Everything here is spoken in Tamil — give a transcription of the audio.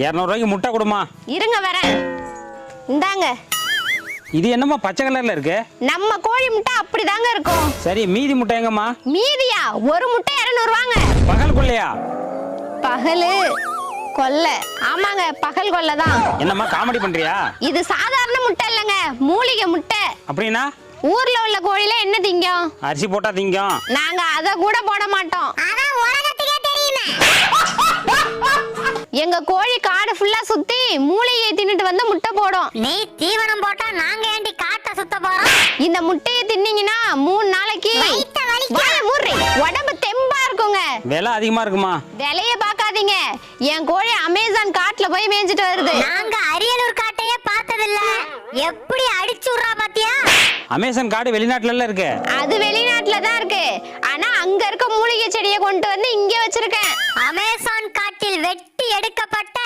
200 ரூபாய்க்கு முட்டை கொடுமா. இருங்க வரேன். இந்தாங்க. இது என்னம்மா பச்சை கலர்ல இருக்கு? நம்ம கோழி முட்டை அப்படிதாங்க இருக்கும். சரி, மீதி முட்டை எங்கம்மா? மீதியா? ஒரு முட்டை 200 ரூபாங்க. பகல் கொள்ளையா? பகலு கொல்லை. ஆமாங்க, பகல் கொல்லை தான். என்னம்மா காமெடி பண்றியா? இது சாதாரண முட்டை இல்லைங்க, மூலிகை முட்டை. அப்படின்னா ஊர்ல உள்ள கோழில என்ன திங்கும்? அரிசி போட்டா திங்கும். நாங்க அத கூட போட மாட்டோம். அதான் உலகத்துக்கே தெரியுமே. எங்க கோழி காடு ஃபுல்லா சுத்தி மூலிகையை தின்னுட்டு வந்து முட்டை போடும். நீ தீவனம் போட்டா நாங்க ஏண்டி காட்ட சுத்த போறோம்? இந்த முட்டையை தின்னீங்கன்னா 3 நாளைக்கு வயித்த வலிக்கும். வாய மூடுறி, உடம்பு தெம்பா இருக்குங்க. விலை அதிகமா இருக்குமா? விலைய பாக்காதீங்க. என் கோழி அமேசான் காட்டுல போய் மேய்ஞ்சிட்டு வருது. நாங்க அரியலூர் காட்டையே பார்த்ததில்ல. எப்படி அடிச்சு விடுறா பாத்தியா? அமேசான் காடு வெளிநாட்டுல இருக்கு. அது வெளிநாட்டுல தான் இருக்கு. ஆனா அங்க இருக்க மூலிகை செடியை கொண்டு வந்து இங்க வச்சிருக்கேன். அமேசான் காட்டில் வெட்டி எடுக்கப்பட்ட